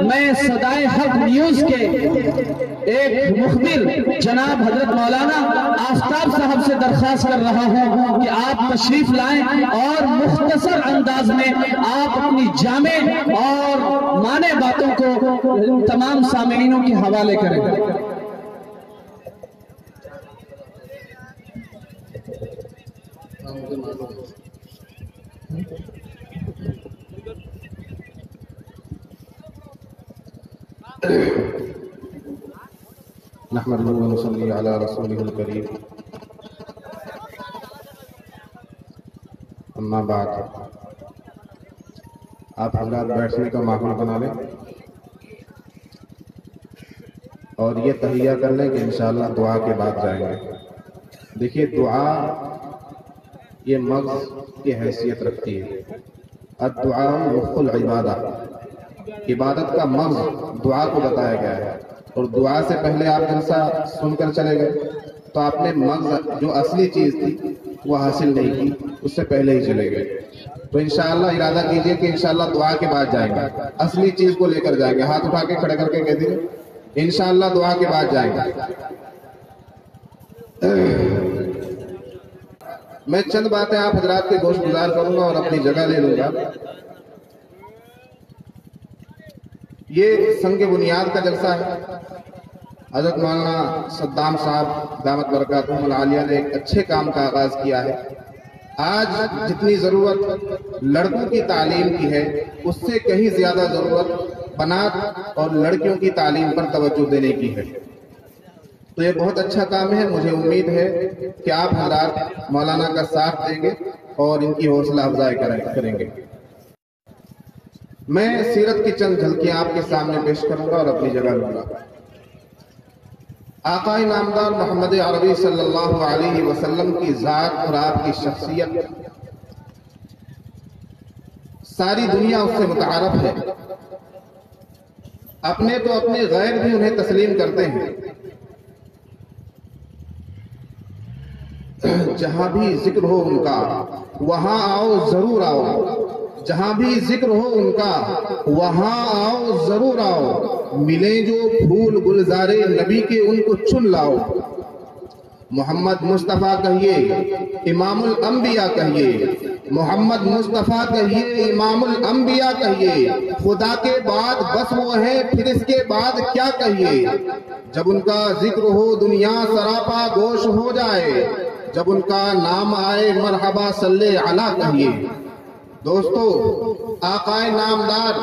میں صدائے حق نیوز کے ایک مخبر جناب حضرت مولانا آفتاب صاحب سے درخواست کر رہا ہوں کہ آپ تشریف لائیں اور مختصر انداز میں آپ اپنی جامع اور مانے باتوں کو تمام سامعینوں کے حوالے کریں۔ نحمده ونصلي على رسوله الكريم اما بعد، آپ حضرات بیٹھنے کا ماحول بنا لیں اور یہ تہیہ کر لیں کہ انشاءاللہ دعا کے بعد جائیں گے۔ دیکھیے، دعا یہ مغز کی حیثیت رکھتی ہے۔ الدعاء مخ العبادہ، عبادت کا مغز دعا کو بتایا گیا ہے، اور دعا سے پہلے آپ جلسہ سن کر چلے گئے تو آپ نے مغز جو اصلی چیز تھی وہ حاصل نہیں کی، اس سے پہلے ہی چلے گئے۔ تو انشاءاللہ ارادہ کیجئے کہ انشاءاللہ دعا کے بعد جائیں گے، اصلی چیز کو لے کر جائیں گے۔ ہاتھ اٹھا کے کھڑے کر کے کہہ دیجئے انشاءاللہ دعا کے بعد جائیں گے۔ میں چند باتیں آپ حضرات کے گوش گزار کروں گا اور اپنی جگہ لے لوں گا۔ یہ سنگ بنیاد کا جلسہ ہے۔ حضرت مولانا صدام صاحب دامت برکاتہم العالیہ نے ایک اچھے کام کا آغاز کیا ہے۔ آج جتنی ضرورت لڑکوں کی تعلیم کی ہے، اس سے کہیں زیادہ ضرورت بنات اور لڑکیوں کی تعلیم پر توجہ دینے کی ہے۔ تو یہ بہت اچھا کام ہے۔ مجھے امید ہے کہ آپ حضرات مولانا کا ساتھ دیں گے اور ان کی حوصلہ افزائی کریں گے۔ میں سیرت کی چند جھلکیاں آپ کے سامنے پیش کروں گا اور اپنی جگہ لوں گا۔ آقا نامدار محمد عربی صلی اللہ علیہ وسلم کی ذات اور آپ کی شخصیت ساری دنیا اس سے متعارف ہے۔ اپنے تو اپنے غیر بھی انہیں تسلیم کرتے ہیں۔ جہاں بھی ذکر ہو ان کا وہاں آؤ ضرور آؤ، جہاں بھی ذکر ہو ان کا وہاں آؤ ضرور آؤ، ملیں جو پھول گلزارے نبی کے ان کو چن لاؤ۔ محمد مصطفیٰ کہیے امام الانبیاء کہیے، محمد مصطفیٰ کہیے امام الانبیاء کہیے، خدا کے بعد بس وہ ہیں پھر اس کے بعد کیا کہیے۔ جب ان کا ذکر ہو دنیا سراپا گوش ہو جائے، جب ان کا نام آئے مرحبا صلی علی کہیے۔ دوستو، آقا نامدار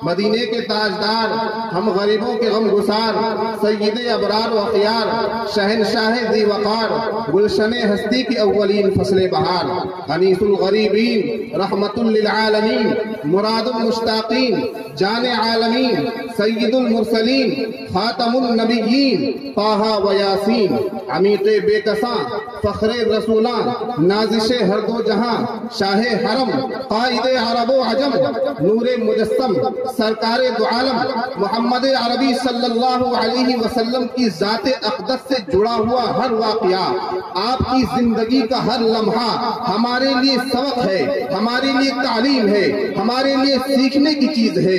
مدینے کے تاجدار، ہم غریبوں کے غم گسار، سید ابرار و اخیار، شہنشاہ ذی وقار، گلشن ہستی کی اولین فصل بہار، انیس الغریبین رحمت للعالمین، مراد المشتاقین جان عالمین، سید المرسلین خاتم النبیین، طٰہٰ و یاسین، عمیق بے کساں فخر رسولاں، نازش ہر دو جہاں، شاہ حرم قائد عرب و عجم، نور مجسم سرکار دو عالم، محمد عربی صلی اللہ علیہ وسلم کی ذات اقدس سے جڑا ہوا ہر واقعہ، آپ کی زندگی کا ہر لمحہ ہمارے لیے سبق ہے، ہمارے لیے تعلیم ہے، ہمارے لیے سیکھنے کی چیز ہے۔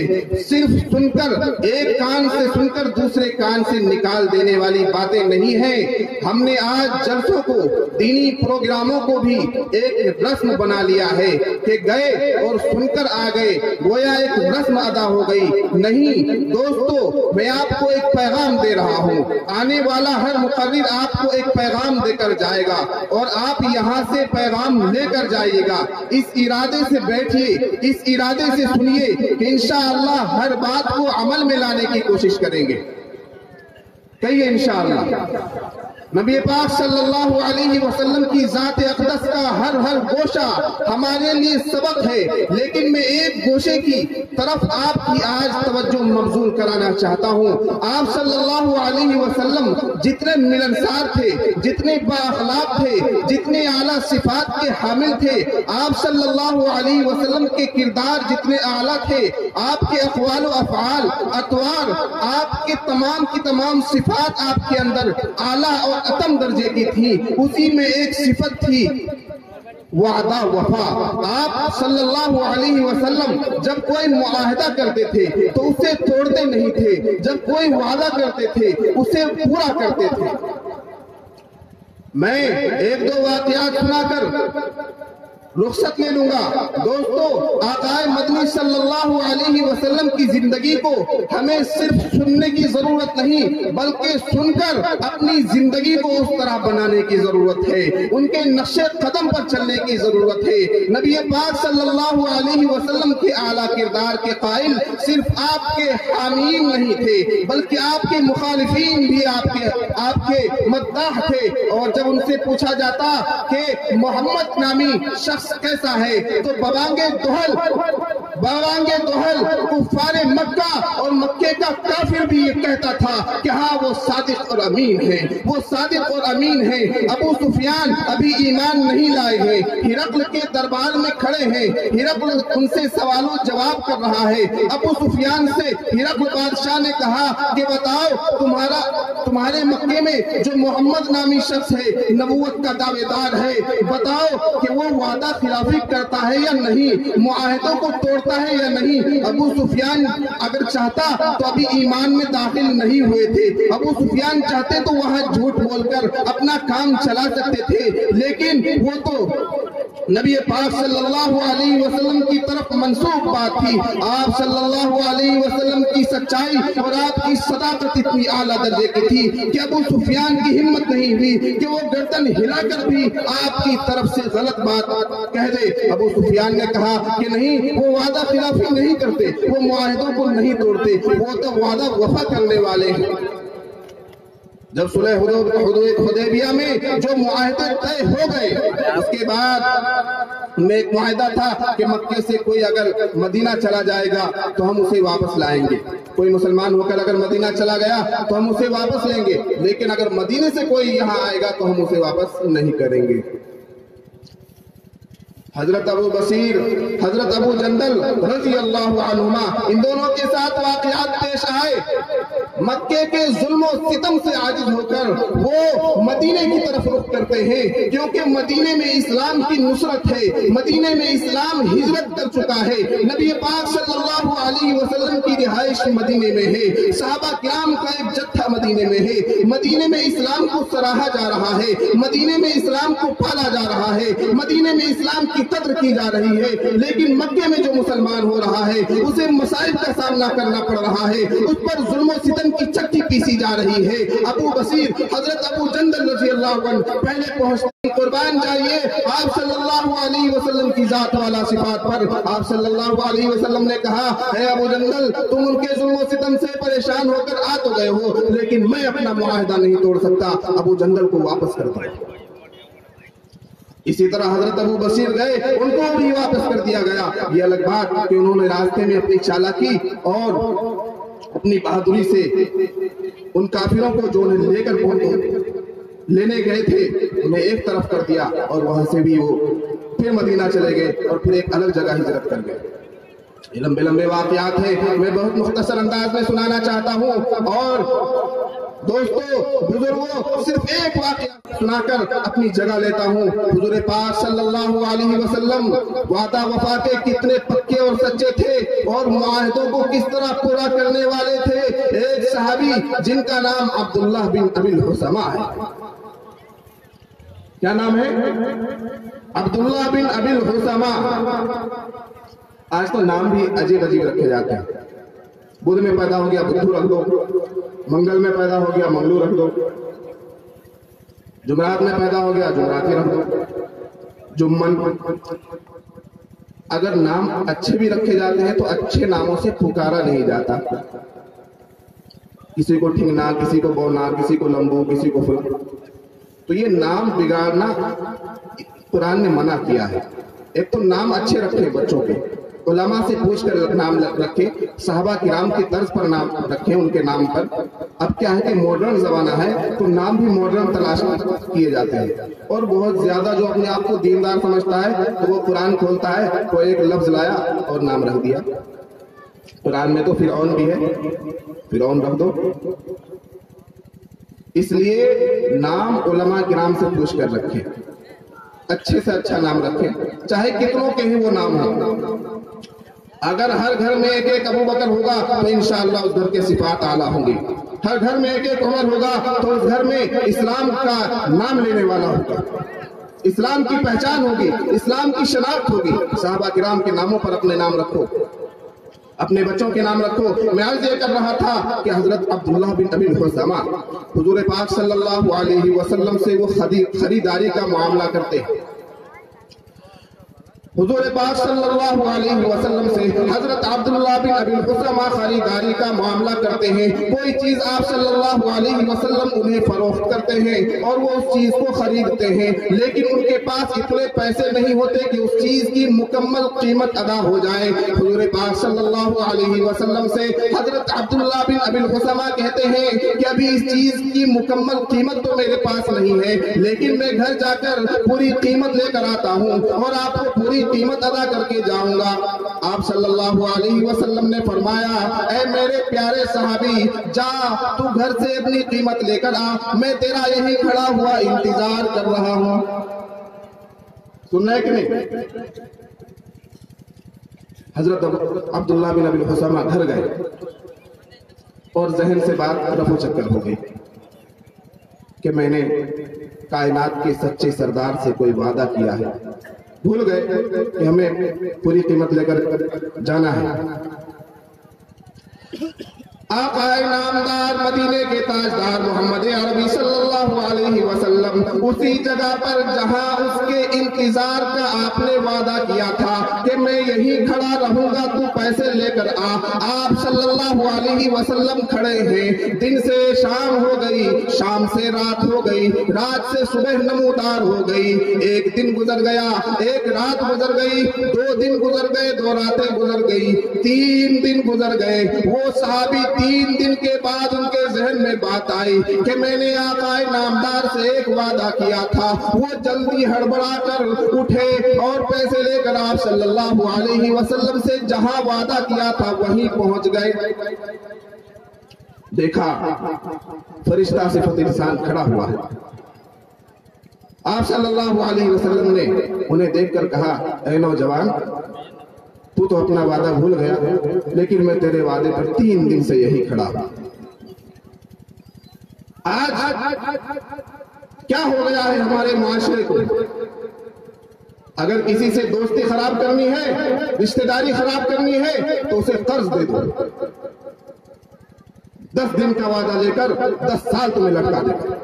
صرف سن کر ایک کان سے سن کر دوسرے کان سے نکال دینے والی باتیں نہیں ہیں۔ ہم نے آج جلسوں کو، دینی پروگراموں کو بھی ایک رسم بنا لیا ہے کہ گئے اور سن کر آ گئے، گویا ایک رسم ادا ہو گئی۔ نہیں دوستو، میں آپ کو ایک پیغام دے رہا ہوں، آنے والا ہر مقرر آپ کو ایک پیغام دے کر جائے گا اور آپ یہاں سے پیغام لے کر جائیے گا۔ اس ارادے سے بیٹھیے، اس ارادے سے سنیے کہ انشاءاللہ ہر بات کو عمل میں لانے کی کوشش کریں گے۔ کہیے انشاءاللہ۔ نبی پاک صلی اللہ علیہ وسلم کی ذات اقدس کا ہر گوشہ ہمارے لیے سبق ہے، لیکن میں ایک گوشے کی طرف آپ کی آج توجہ مبذول کرانا چاہتا ہوں۔ آپ صلی اللہ علیہ وسلم جتنے ملنسار تھے، جتنے بااخلاق تھے، جتنے اعلیٰ صفات کے حامل تھے، آپ صلی اللہ علیہ وسلم کے کردار جتنے اعلیٰ تھے، آپ کے اقوال و افعال، اطوار، آپ کے تمام کی تمام صفات آپ کے اندر اعلیٰ اور اتم درجے کی تھی۔ اسی میں ایک صفت تھی وعدہ وفا۔ آپ صلی اللہ علیہ وسلم جب کوئی معاہدہ کرتے تھے تو اسے توڑ توڑتے نہیں تھے، جب کوئی وعدہ کرتے تھے اسے پورا کرتے تھے۔ میں ایک دو واقعات سنا کر رخصت لے لوں گا۔ دوستو، آقا مدنی صلی اللہ علیہ وسلم کی زندگی کو ہمیں صرف سننے کی ضرورت نہیں بلکہ سن کر اپنی زندگی کو اس طرح بنانے کی ضرورت ہے، ان کے نقش قدم پر چلنے کی ضرورت ہے۔ نبی پاک صلی اللہ علیہ وسلم کے اعلیٰ کردار کے قائل صرف آپ کے حامین نہیں تھے بلکہ آپ کے مخالفین بھی آپ کے مداح تھے، اور جب ان سے پوچھا جاتا کہ محمد نامی شخص کیسا ہے تو بوانگے دوہل کفار مکہ اور مکے کا کافر بھی یہ کہتا تھا کہ ہاں وہ صادق اور امین ہے، وہ صادق اور امین ہے۔ ابو سفیان ابھی ایمان نہیں لائے ہیں، ہرقل کے دربار میں کھڑے ہیں، ہرقل ان سے سوال و جواب کر رہا ہے۔ ابو سفیان سے ہرقل بادشاہ نے کہا کہ بتاؤ تمہارے مکے میں جو محمد نامی شخص ہے نبوت کا دعوے دار ہے، بتاؤ کہ وہ وعدہ خلافی کرتا ہے یا نہیں، معاہدوں کو توڑتا ہے یا نہیں۔ ابو سفیان اگر چاہتا تو ابھی ایمان میں داخل نہیں ہوئے تھے، ابو سفیان چاہتے تو وہاں جھوٹ بول کر اپنا کام چلا سکتے تھے، لیکن وہ تو نبی پاک صلی اللہ علیہ وسلم کی طرف منسوب بات تھی۔ آپ صلی اللہ علیہ وسلم کی سچائی اور آپ کی صداقت اتنی اعلیٰ درجے کی تھی کہ ابو سفیان کی ہمت نہیں ہوئی کہ وہ گردن ہلا کر بھی آپ کی طرف سے غلط بات کہہ دے۔ ابو سفیان نے کہا کہ نہیں، وہ وعدہ خلافی نہیں کرتے، وہ معاہدوں کو نہیں توڑتے، وہ تو وعدہ وفا کرنے والے ہیں۔ جب صلح حدیبیہ میں جو معاہدے طے ہو گئے، اس کے بعد میں ایک معاہدہ تھا کہ مکے سے کوئی اگر مدینہ چلا جائے گا تو ہم اسے واپس لائیں گے، کوئی مسلمان ہو کر اگر مدینہ چلا گیا تو ہم اسے واپس لیں گے، لیکن اگر مدینے سے کوئی یہاں آئے گا تو ہم اسے واپس نہیں کریں گے۔ حضرت ابو بصیر، حضرت ابو جندل رضی اللہ عنہما، ان دونوں کے ساتھ واقعات پیش آئے۔ مکے کے ظلم و ستم سے عاجز ہو کر وہ مدینے کی طرف رخ کرتے ہیں، کیونکہ مدینے میں اسلام کی نصرت ہے، مدینے میں اسلام ہجرت کر چکا ہے، نبی پاک صلی اللہ علیہ وسلم کی رہائش مدینے میں ہے، صحابہ کرام کا ایک جتھا مدینے میں ہے، مدینے میں اسلام کو سراہا جا رہا ہے، مدینے میں اسلام کو پالا جا رہا ہے، مدینے میں اسلام کی قدر کی جا رہی ہے، لیکن مکے میں جو مسلمان ہو رہا ہے اسے مسائل کا سامنا کرنا پڑ رہا ہے، اس پر ظلم و ستم کی چکی پیسی جا رہی ہے۔ ابو بصیر حضرت ابو جندل رضی اللہ عنہ پہلے پہنچتے، قربان جائیے آپ صلی اللہ علیہ وسلم کی ذات والا صفات پر۔ آپ صلی اللہ علیہ وسلم نے کہا، اے ابو جندل، تم ان کے ظلم و ستم سے پریشان ہو کر آ تو گئے ہو، لیکن میں اپنا معاہدہ نہیں توڑ سکتا، ابو جندل کو واپس کر دو۔ اسی طرح حضرت ابو بصیر گئے، ان کو بھی واپس کر دیا گیا۔ یہ الگ بات کہ انہوں نے راستے میں اپنی چالاکی اور اپنی بہادری سے ان کافروں کو جو انہیں لے کر لینے گئے تھے انہیں ایک طرف کر دیا، اور وہاں سے بھی وہ پھر مدینہ چلے گئے اور پھر ایک الگ جگہ ہجرت کر گئے۔ یہ لمبے لمبے واقعات ہیں، میں بہت مختصر انداز میں سنانا چاہتا ہوں، اور دوستو بزرگوں صرف ایک واقعہ سنا کر اپنی جگہ لیتا ہوں۔ حضور پاک صلی اللہ علیہ وسلم وعدہ وفا کے کتنے پکے اور سچے تھے اور معاہدوں کو کس طرح پورا کرنے والے تھے۔ ایک صحابی جن کا نام عبداللہ بن ابی الحسمہ ہے، کیا نام ہے؟ عبداللہ بن ابی الحسمہ۔ آج تو نام بھی عجیب عجیب رکھے جاتے ہیں، بدھ میں پیدا ہو گیا بدھو رکھ دو، منگل میں پیدا ہو گیا منگلو رکھ دو، جمعرات میں پیدا ہو گیا جمعراتی رکھ دو، جمن۔ اگر نام اچھے بھی رکھے جاتے ہیں تو اچھے ناموں سے پکارا نہیں جاتا، کسی کو ٹھنگنا، کسی کو بونا، کسی کو لمبو، کسی کو فلان، تو یہ نام بگاڑنا قرآن نے منع کیا ہے۔ ایک تو نام اچھے رکھے بچوں کے، علماء سے پوچھ کر نام رکھے، صحابہ کرام کی طرز پر نام رکھیں ان کے نام پر۔ اب کیا ہے کہ ماڈرن زمانہ ہے تو نام بھی ماڈرن تلاش کیے جاتے ہیں، اور بہت زیادہ جو اپنے آپ کو دیندار سمجھتا ہے تو وہ قرآن کھولتا ہے تو ایک لفظ لایا اور نام رکھ دیا۔ قرآن میں تو فرعون بھی ہے، فرعون رکھ دو۔ اس لیے نام علماء کرام سے پوچھ کر رکھیں، اچھے سے اچھا نام رکھیں، چاہے کتنوں کے ہیں وہ نام ہوں۔ اگر ہر گھر میں ایک ایک ابو بکر ہوگا تو انشاءاللہ اس گھر کے صفات اعلیٰ ہوں گی. ہر گھر میں ایک ایک عمر ہوگا تو اس گھر میں اسلام کا نام لینے والا ہوگا, اسلام کی پہچان ہوگی, اسلام کی شناخت ہوگی. صحابہ کرام کے ناموں پر اپنے نام رکھو, اپنے بچوں کے نام رکھو. میں عرض یہ کر رہا تھا کہ حضرت عبداللہ بن ابی الحزامہ حضور پاک صلی اللہ علیہ وسلم سے وہ خریداری کا معاملہ کرتے ہیں. حضور پاک صلی اللہ علیہ وسلم سے حضرت عبداللہ بن ابی الحزامہ خریداری کا معاملہ کرتے ہیں. کوئی چیز آپ صلی اللہ علیہ وسلم انہیں فروخت کرتے ہیں اور وہ اس چیز کو خریدتے ہیں, لیکن ان کے پاس اتنے پیسے نہیں ہوتے کہ اس چیز کی مکمل قیمت ادا ہو جائے. حضور پاک صلی اللہ علیہ وسلم سے حضرت عبداللہ بن ابی الحزامہ کہتے ہیں کہ ابھی اس چیز کی مکمل قیمت تو میرے پاس نہیں ہے, لیکن میں گھر جا کر پوری قیمت لے کر آتا ہوں اور آپ کو پوری قیمت ادا کر کے جاؤں گا. آپ صلی اللہ علیہ وسلم نے فرمایا, اے میرے پیارے صحابی, جا تو گھر سے اپنی قیمت لے کر آ, میں تیرا یہی کھڑا ہوا انتظار کر رہا ہوں. سننا ہے کہ نہیں؟ حضرت عبداللہ بن ابی الحزامہ گھر گئے اور ذہن سے بات رفع چکر ہو گئی کہ میں نے کائنات کے سچے سردار سے کوئی وعدہ کیا ہے. بھول گئے کہ ہمیں پوری قیمت لے کر جانا ہے. آقا نامدار مدینے کے تاجدار محمد عربی صلی اللہ علیہ وسلم اسی جگہ پر جہاں اس کے انتظار کا آپ نے وعدہ کیا تھا کہ میں یہی کھڑا رہوں گا, تو پیسے لے کر آ. آپ صلی اللہ علیہ وسلم کھڑے ہیں. دن سے شام ہو گئی, شام سے رات ہو گئی, رات سے صبح نمودار ہو گئی. ایک دن گزر گیا, ایک رات گزر گئی, 2 دن گزر گئے, 2 راتیں گزر گئی, 3 دن گزر گئے. وہ صحابی 3 دن کے بعد ان کے ذہن میں بات آئی کہ میں نے آقا نامدار سے ایک وعدہ کیا تھا. وہ جلدی ہڑبڑا کر اٹھے اور پیسے لے کر آپ صلی اللہ علیہ وسلم سے جہاں وعدہ کیا تھا وہیں پہنچ گئے. دیکھا فرشتہ صفت انسان کھڑا ہوا ہے. آپ صلی اللہ علیہ وسلم نے انہیں دیکھ کر کہا, اے نوجوان, تو اپنا وعدہ بھول گیا, لیکن میں تیرے وعدے پر 3 دن سے یہی کھڑا ہوں. آج کیا ہو گیا ہے ہمارے معاشرے کو؟ اگر کسی سے دوستی خراب کرنی ہے, رشتہ داری خراب کرنی ہے, تو اسے قرض دے دو. 10 دن کا وعدہ لے کر 10 سال تمہیں لٹکا دے گا.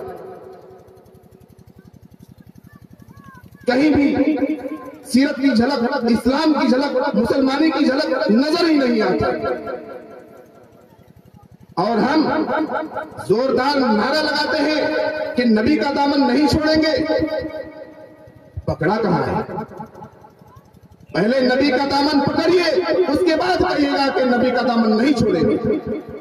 کہیں بھی سیرت کی جھلک, اسلام کی جھلک, مسلمانی کی جھلک نظر ہی نہیں آتی. اور ہم زوردار نعرہ لگاتے ہیں کہ نبی کا دامن نہیں چھوڑیں گے. پکڑا کہاں ہے؟ پہلے نبی کا دامن پکڑیے, اس کے بعد کہیے گا کہ نبی کا دامن نہیں چھوڑیں گے.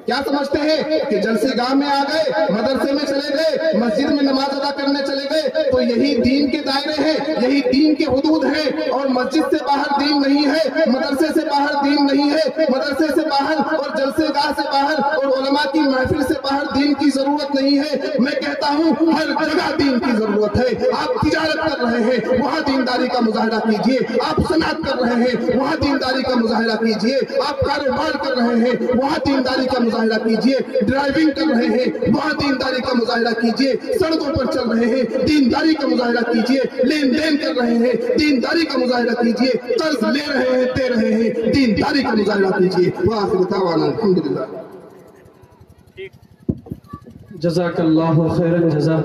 کیا سمجھتے ہیں کہ جلسے گاہ میں آ گئے, مدرسے میں چلے گئے, مسجد میں نماز ادا کرنے چلے گئے تو یہی دین کے دائرے ہیں, یہی دین کے حدود ہیں, اور مسجد سے باہر دین نہیں ہے, مدرسے سے باہر دین نہیں ہے, مدرسے سے باہر اور جلسے گاہ سے باہر اور علماء کی محفل سے باہر دین کی ضرورت نہیں ہے. میں کہتا ہوں ہر جگہ دین کی ضرورت ہے. آپ تجارت کر رہے ہیں, وہاں دینداری کا مظاہرہ کیجئے. آپ صنعت کر رہے ہیں, وہاں دینداری کا مظاہرہ کیجئے. آپ کاروبار کر رہے ہیں, وہاں دینداری کا مظاہرہ کیجئے. ڈرائیونگ کر رہے ہیں, وہاں دینداری کا مظاہرہ کیجئے. سڑکوں پر چل رہے ہیں, دینداری کا مظاہرہ کیجئے. لین دین کر رہے ہیں, دینداری کا مظاہرہ کیجئے. قرض لے رہے ہیں, دے رہے ہیں, دینداری کا مظاہرہ کیجئے. وآخر دعوانا الحمدللہ. جزاک اللہ خیر الجزا.